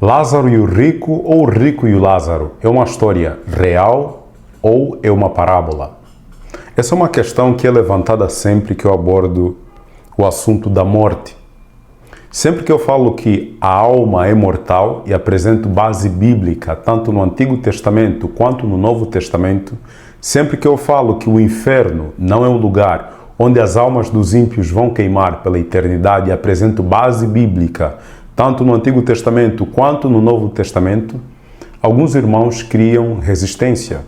Lázaro e o rico ou o rico e o Lázaro? É uma história real ou é uma parábola? Essa é uma questão que é levantada sempre que eu abordo o assunto da morte. Sempre que eu falo que a alma é mortal e apresento base bíblica, tanto no Antigo Testamento quanto no Novo Testamento, sempre que eu falo que o inferno não é um lugar onde as almas dos ímpios vão queimar pela eternidade e apresento base bíblica, tanto no Antigo Testamento quanto no Novo Testamento, alguns irmãos criam resistência.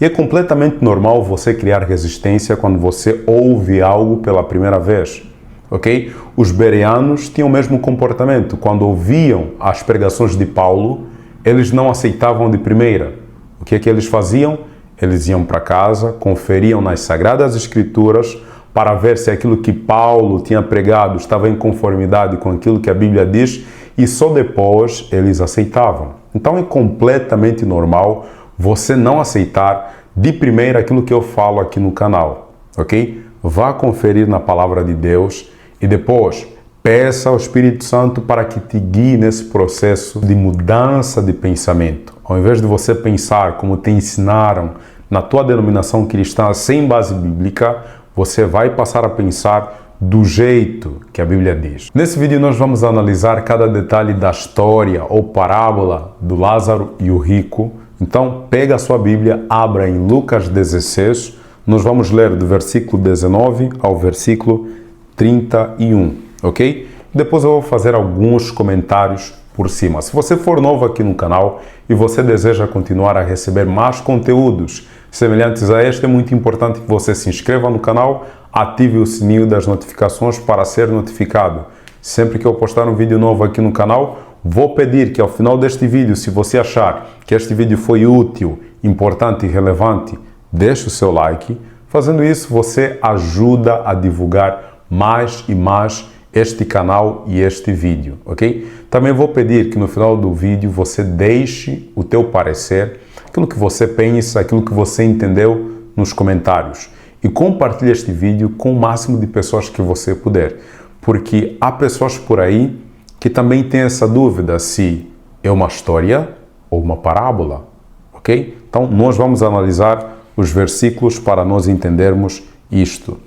E é completamente normal você criar resistência quando você ouve algo pela primeira vez. Ok? Os bereanos tinham o mesmo comportamento. Quando ouviam as pregações de Paulo, eles não aceitavam de primeira. O que é que eles faziam? Eles iam para casa, conferiam nas Sagradas Escrituras para ver se aquilo que Paulo tinha pregado estava em conformidade com aquilo que a Bíblia diz e só depois eles aceitavam. Então é completamente normal você não aceitar de primeira aquilo que eu falo aqui no canal, ok? Vá conferir na Palavra de Deus e depois peça ao Espírito Santo para que te guie nesse processo de mudança de pensamento. Ao invés de você pensar como te ensinaram na tua denominação cristã sem base bíblica, você vai passar a pensar do jeito que a Bíblia diz. Nesse vídeo nós vamos analisar cada detalhe da história ou parábola do Lázaro e o rico. Então pega a sua Bíblia, abra em Lucas 16, nós vamos ler do versículo 19 ao versículo 31, ok? Depois eu vou fazer alguns comentários por cima. Se você for novo aqui no canal e você deseja continuar a receber mais conteúdos semelhantes a este, é muito importante que você se inscreva no canal, ative o sininho das notificações para ser notificado. Sempre que eu postar um vídeo novo aqui no canal, vou pedir que ao final deste vídeo, se você achar que este vídeo foi útil, importante e relevante, deixe o seu like. Fazendo isso, você ajuda a divulgar mais e mais este canal e este vídeo, ok? Também vou pedir que no final do vídeo você deixe o teu parecer, aquilo que você pensa, aquilo que você entendeu nos comentários. E compartilhe este vídeo com o máximo de pessoas que você puder, porque há pessoas por aí que também têm essa dúvida se é uma história ou uma parábola, ok? Então, nós vamos analisar os versículos para nós entendermos isto.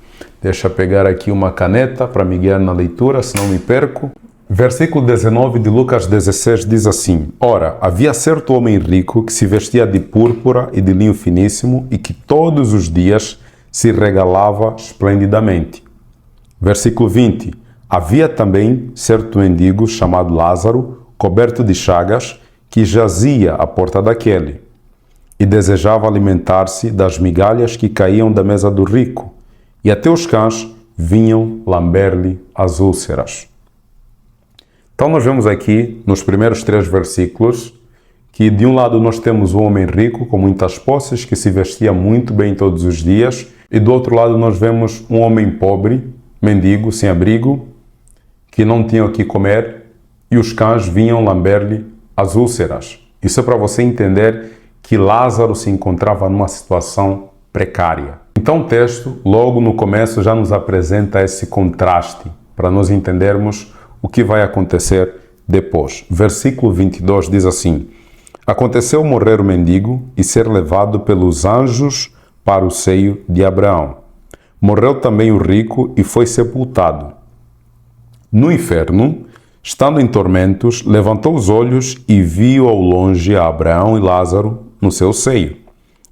Deixa eu pegar aqui uma caneta para me guiar na leitura, senão me perco. Versículo 19 de Lucas 16 diz assim: Ora, havia certo homem rico que se vestia de púrpura e de linho finíssimo e que todos os dias se regalava esplendidamente. Versículo 20. Havia também certo mendigo chamado Lázaro, coberto de chagas, que jazia à porta daquele e desejava alimentar-se das migalhas que caíam da mesa do rico, e até os cães vinham lamber-lhe as úlceras. Então nós vemos aqui, nos primeiros 3 versículos, que de um lado nós temos um homem rico com muitas posses, que se vestia muito bem todos os dias, e do outro lado nós vemos um homem pobre, mendigo, sem abrigo, que não tinha o que comer, e os cães vinham lamber-lhe as úlceras. Isso é para você entender que Lázaro se encontrava numa situação precária. Então o texto, logo no começo, já nos apresenta esse contraste, para nós entendermos o que vai acontecer depois. Versículo 22 diz assim: Aconteceu morrer o mendigo e ser levado pelos anjos para o seio de Abraão. Morreu também o rico e foi sepultado. No inferno, estando em tormentos, levantou os olhos e viu ao longe a Abraão e Lázaro no seu seio.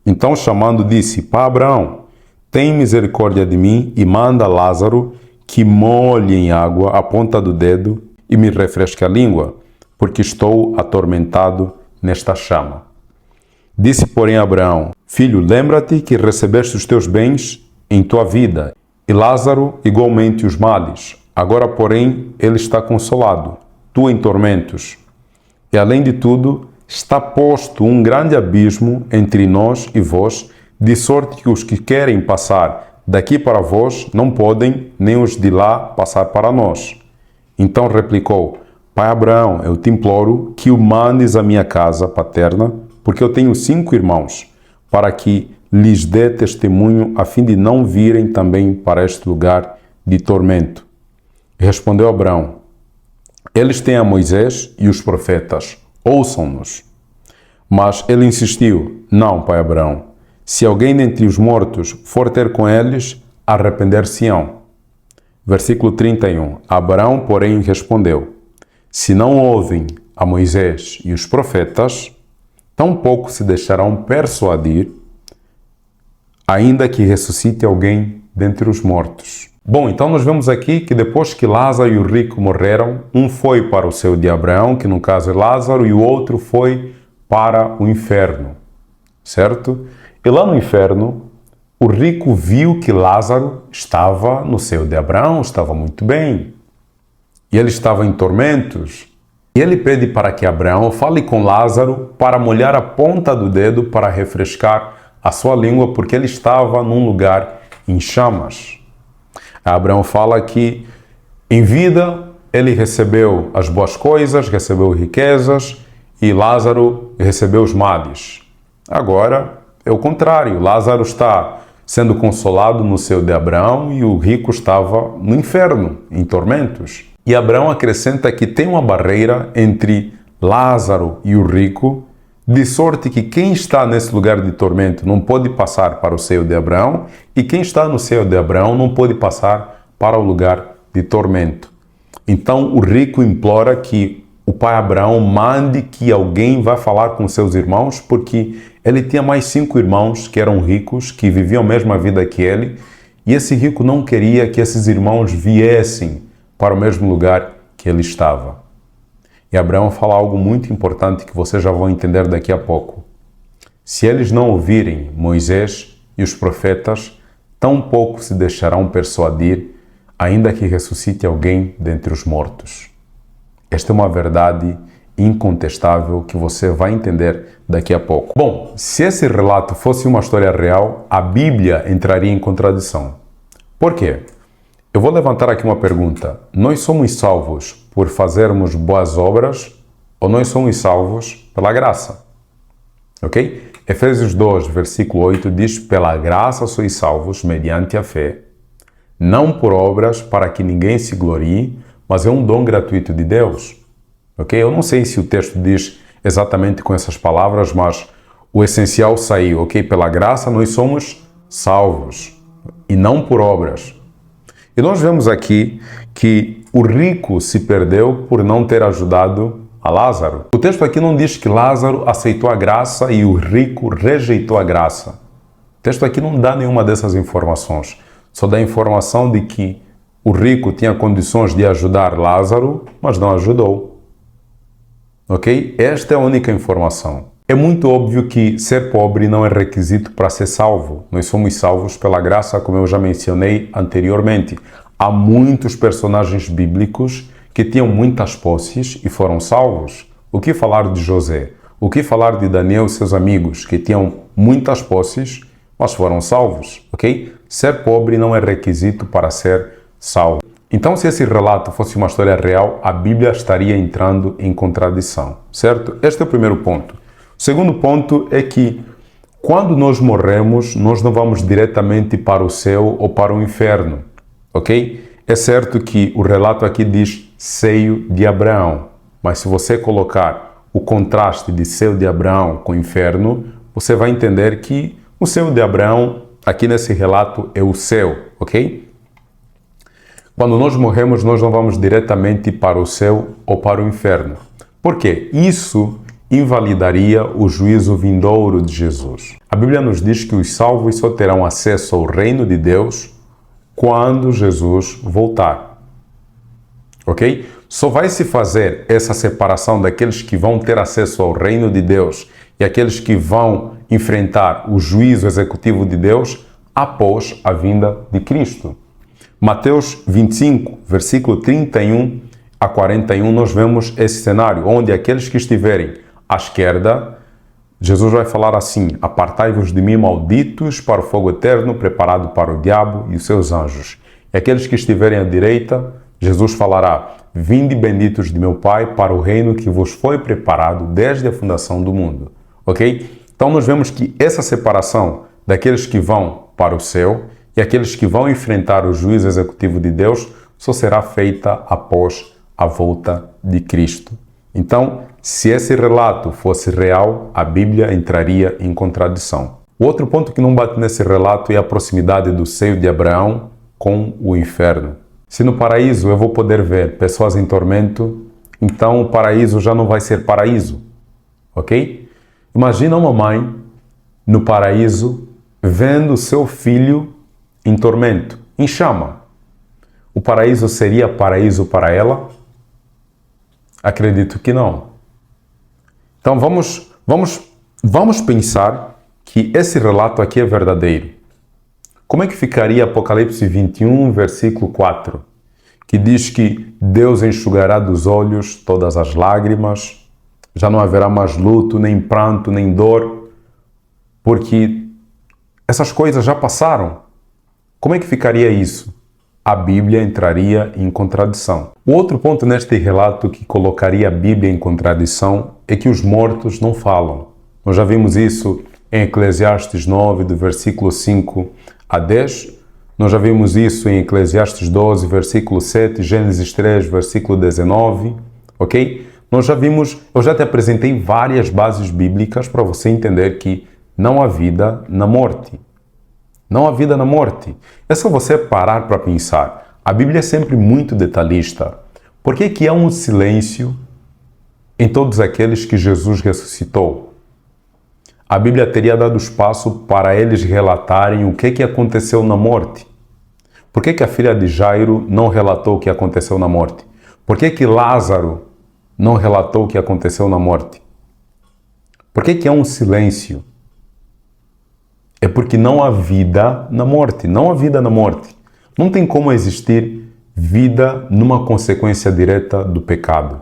Então, chamando, disse: Pai Abraão, tem misericórdia de mim e manda Lázaro que molhe em água a ponta do dedo e me refresque a língua, porque estou atormentado nesta chama. Disse, porém, Abraão: Filho, lembra-te que recebeste os teus bens em tua vida, e Lázaro igualmente os males. Agora, porém, ele está consolado, tu em tormentos. E, além de tudo, está posto um grande abismo entre nós e vós, de sorte que os que querem passar daqui para vós não podem, nem os de lá passar para nós. Então replicou: Pai Abraão, eu te imploro que o mandes à minha casa paterna, porque eu tenho 5 irmãos, para que lhes dê testemunho, a fim de não virem também para este lugar de tormento. Respondeu Abraão: Eles têm a Moisés e os profetas, ouçam-nos. Mas ele insistiu, não, pai Abraão, se alguém dentre os mortos for ter com eles, arrepender-se-ão. Versículo 31. Abraão, porém, respondeu, se não ouvem a Moisés e os profetas, tampouco se deixarão persuadir, ainda que ressuscite alguém dentre os mortos. Bom, então nós vemos aqui que depois que Lázaro e o rico morreram, um foi para o seio de Abraão, que no caso é Lázaro, e o outro foi para o inferno, certo? E lá no inferno, o rico viu que Lázaro estava no seio de Abraão, estava muito bem, e ele estava em tormentos. E ele pede para que Abraão fale com Lázaro para molhar a ponta do dedo para refrescar a sua língua, porque ele estava num lugar em chamas. Abraão fala que em vida ele recebeu as boas coisas, recebeu riquezas e Lázaro recebeu os males. Agora é o contrário, Lázaro está sendo consolado no seio de Abraão e o rico estava no inferno, em tormentos. E Abraão acrescenta que tem uma barreira entre Lázaro e o rico, de sorte que quem está nesse lugar de tormento não pode passar para o seio de Abraão e quem está no seio de Abraão não pode passar para o lugar de tormento. Então o rico implora que o pai Abraão mande que alguém vá falar com seus irmãos, porque ele tinha mais 5 irmãos que eram ricos, que viviam a mesma vida que ele, e esse rico não queria que esses irmãos viessem para o mesmo lugar que ele estava. E Abraão fala algo muito importante que vocês já vão entender daqui a pouco. Se eles não ouvirem Moisés e os profetas, tampouco se deixarão persuadir, ainda que ressuscite alguém dentre os mortos. Esta é uma verdade incontestável que você vai entender daqui a pouco. Bom, se esse relato fosse uma história real, a Bíblia entraria em contradição. Por quê? Eu vou levantar aqui uma pergunta. Nós somos salvos por fazermos boas obras ou nós somos salvos pela graça? Ok? Efésios 2, versículo 8 diz: pela graça sois salvos mediante a fé, não por obras para que ninguém se glorie, mas é um dom gratuito de Deus. Ok? Eu não sei se o texto diz exatamente com essas palavras, mas o essencial saiu, ok? Pela graça nós somos salvos e não por obras. E nós vemos aqui que o rico se perdeu por não ter ajudado a Lázaro. O texto aqui não diz que Lázaro aceitou a graça e o rico rejeitou a graça. O texto aqui não dá nenhuma dessas informações. Só dá a informação de que o rico tinha condições de ajudar Lázaro, mas não ajudou. Ok? Esta é a única informação. É muito óbvio que ser pobre não é requisito para ser salvo. Nós somos salvos pela graça, como eu já mencionei anteriormente. Há muitos personagens bíblicos que tinham muitas posses e foram salvos. O que falar de José? O que falar de Daniel e seus amigos que tinham muitas posses, mas foram salvos, ok? Ser pobre não é requisito para ser salvo. Então, se esse relato fosse uma história real, a Bíblia estaria entrando em contradição, certo? Este é o primeiro ponto. O segundo ponto é que quando nós morremos, nós não vamos diretamente para o céu ou para o inferno, ok? É certo que o relato aqui diz seio de Abraão, mas se você colocar o contraste de seio de Abraão com inferno, você vai entender que o seio de Abraão, aqui nesse relato, é o céu, ok? Quando nós morremos, nós não vamos diretamente para o céu ou para o inferno. Por quê? Isso invalidaria o juízo vindouro de Jesus. A Bíblia nos diz que os salvos só terão acesso ao reino de Deus quando Jesus voltar. Ok? Só vai se fazer essa separação daqueles que vão ter acesso ao reino de Deus e aqueles que vão enfrentar o juízo executivo de Deus após a vinda de Cristo. Mateus 25, versículo 31 a 41, nós vemos esse cenário, onde aqueles que estiverem à esquerda, Jesus vai falar assim: apartai-vos de mim, malditos, para o fogo eterno, preparado para o diabo e os seus anjos. E aqueles que estiverem à direita, Jesus falará: vinde benditos de meu Pai, para o reino que vos foi preparado desde a fundação do mundo. Ok? Então nós vemos que essa separação daqueles que vão para o céu e aqueles que vão enfrentar o juízo executivo de Deus só será feita após a volta de Cristo. Então, se esse relato fosse real, a Bíblia entraria em contradição. O outro ponto que não bate nesse relato é a proximidade do seio de Abraão com o inferno. Se no paraíso eu vou poder ver pessoas em tormento, então o paraíso já não vai ser paraíso, ok? Imagina uma mãe no paraíso vendo seu filho em tormento, em chama. O paraíso seria paraíso para ela? Acredito que não. Então vamos pensar que esse relato aqui é verdadeiro. Como é que ficaria Apocalipse 21, versículo 4, que diz que Deus enxugará dos olhos todas as lágrimas, já não haverá mais luto, nem pranto, nem dor, porque essas coisas já passaram. Como é que ficaria isso? A Bíblia entraria em contradição. O outro ponto neste relato que colocaria a Bíblia em contradição é que os mortos não falam. Nós já vimos isso em Eclesiastes 9, do versículo 5 a 10. Nós já vimos isso em Eclesiastes 12, versículo 7, Gênesis 3, versículo 19, ok? Nós já vimos, eu já te apresentei várias bases bíblicas para você entender que não há vida na morte. Não há vida na morte. É só você parar para pensar. A Bíblia é sempre muito detalhista. Por que que há um silêncio em todos aqueles que Jesus ressuscitou? A Bíblia teria dado espaço para eles relatarem o que aconteceu na morte. Por que que a filha de Jairo não relatou o que aconteceu na morte? Por que que Lázaro não relatou o que aconteceu na morte? Por que que há um silêncio? É porque não há vida na morte. Não há vida na morte. Não tem como existir vida numa consequência direta do pecado.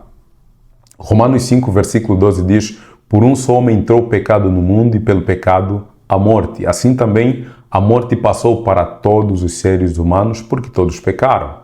Romanos 5, versículo 12 diz: por um só homem entrou o pecado no mundo e pelo pecado a morte. Assim também a morte passou para todos os seres humanos porque todos pecaram.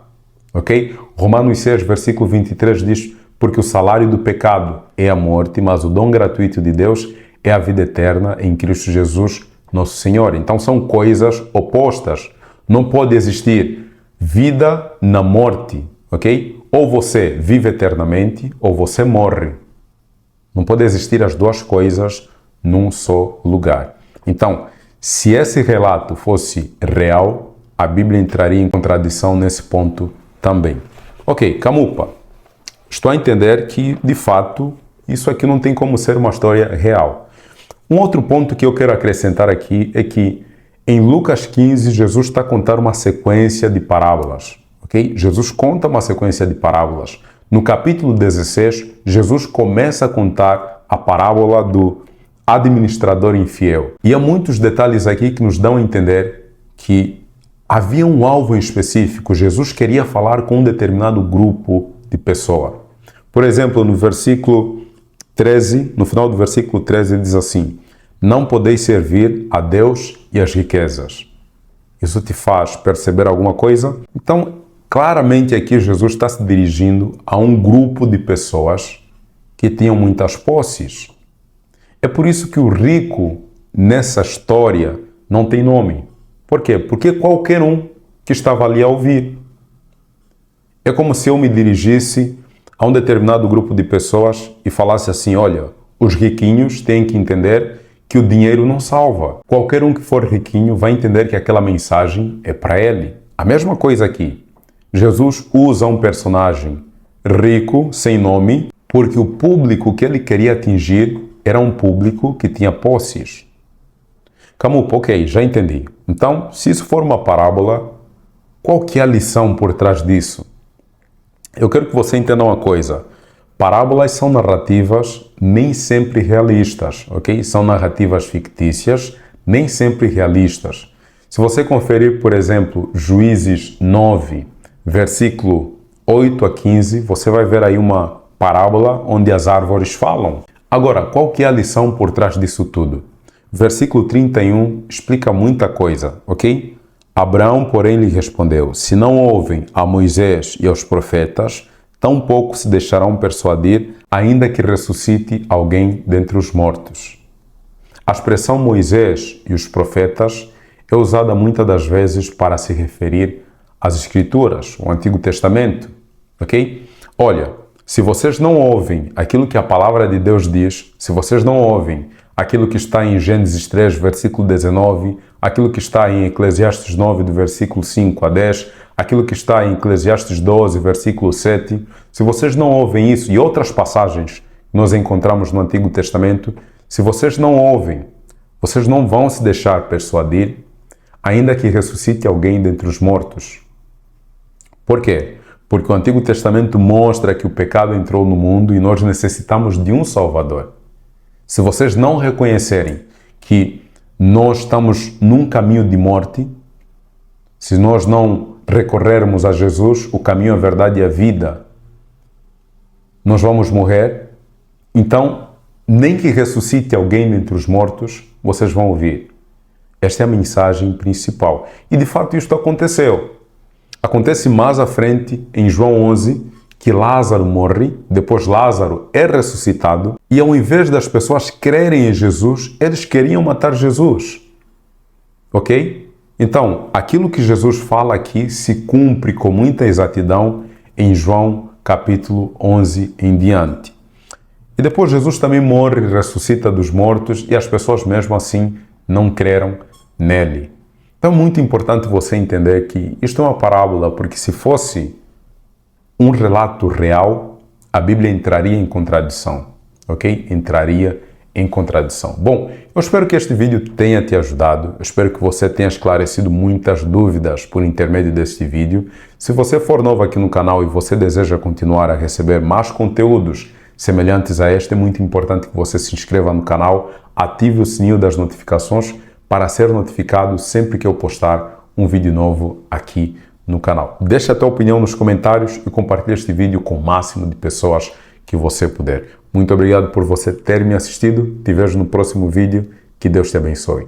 Ok? Romanos 6, versículo 23 diz: porque o salário do pecado é a morte, mas o dom gratuito de Deus é a vida eterna em Cristo Jesus, nosso Senhor. Então são coisas opostas. Não pode existir vida na morte, ok? Ou você vive eternamente ou você morre. Não pode existir as duas coisas num só lugar. Então, se esse relato fosse real, a Bíblia entraria em contradição nesse ponto também. Ok, Camupa, estou a entender que, de fato, isso aqui não tem como ser uma história real. Um outro ponto que eu quero acrescentar aqui é que em Lucas 15, Jesus está a contar uma sequência de parábolas. Ok? Jesus conta uma sequência de parábolas. No capítulo 16, Jesus começa a contar a parábola do administrador infiel. E há muitos detalhes aqui que nos dão a entender que havia um alvo em específico. Jesus queria falar com um determinado grupo de pessoas. Por exemplo, no versículo 13, no final do versículo 13, ele diz assim: não podeis servir a Deus e as riquezas. Isso te faz perceber alguma coisa? Então, claramente aqui Jesus está se dirigindo a um grupo de pessoas que tinham muitas posses. É por isso que o rico nessa história não tem nome. Por quê? Porque qualquer um que estava ali a ouvir. É como se eu me dirigisse a um determinado grupo de pessoas e falasse assim: olha, os riquinhos têm que entender que o dinheiro não salva. Qualquer um que for riquinho vai entender que aquela mensagem é para ele. A mesma coisa aqui. Jesus usa um personagem rico, sem nome, porque o público que ele queria atingir era um público que tinha posses. Camupa, ok, já entendi. Então, se isso for uma parábola, qual que é a lição por trás disso? Eu quero que você entenda uma coisa. Parábolas são narrativas nem sempre realistas, ok? São narrativas fictícias, nem sempre realistas. Se você conferir, por exemplo, Juízes 9, versículo 8 a 15, você vai ver aí uma parábola onde as árvores falam. Agora, qual que é a lição por trás disso tudo? Versículo 31 explica muita coisa, ok? Abraão, porém, lhe respondeu: se não ouvem a Moisés e aos profetas, tampouco se deixarão persuadir, ainda que ressuscite alguém dentre os mortos. A expressão Moisés e os profetas é usada muitas das vezes para se referir às Escrituras, o Antigo Testamento, ok? olha, se vocês não ouvem aquilo que a palavra de Deus diz, se vocês não ouvem aquilo que está em Gênesis 3, versículo 19, aquilo que está em Eclesiastes 9, do versículo 5 a 10, aquilo que está em Eclesiastes 12, versículo 7, se vocês não ouvem isso e outras passagens que nós encontramos no Antigo Testamento, se vocês não ouvem, vocês não vão se deixar persuadir, ainda que ressuscite alguém dentre os mortos. Por quê? Porque o Antigo Testamento mostra que o pecado entrou no mundo e nós necessitamos de um Salvador. Se vocês não reconhecerem que nós estamos num caminho de morte, se nós não recorrermos a Jesus, o caminho, a verdade e a vida, nós vamos morrer. Então, nem que ressuscite alguém dentre os mortos, vocês vão ouvir. Esta é a mensagem principal. E de fato isto aconteceu. Acontece mais à frente, em João 11, que Lázaro morre, depois Lázaro é ressuscitado, e ao invés das pessoas crerem em Jesus, eles queriam matar Jesus. Ok? Então, aquilo que Jesus fala aqui se cumpre com muita exatidão em João capítulo 11 em diante. E depois Jesus também morre e ressuscita dos mortos, e as pessoas mesmo assim não creram nele. Então é muito importante você entender que isto é uma parábola, porque se fosse um relato real, a Bíblia entraria em contradição, ok? Entraria em contradição. Bom, eu espero que este vídeo tenha te ajudado, eu espero que você tenha esclarecido muitas dúvidas por intermédio deste vídeo. Se você for novo aqui no canal e você deseja continuar a receber mais conteúdos semelhantes a este, é muito importante que você se inscreva no canal, ative o sininho das notificações para ser notificado sempre que eu postar um vídeo novo aqui no canal. Deixe a tua opinião nos comentários e compartilhe este vídeo com o máximo de pessoas que você puder. Muito obrigado por você ter me assistido. Te vejo no próximo vídeo. Que Deus te abençoe.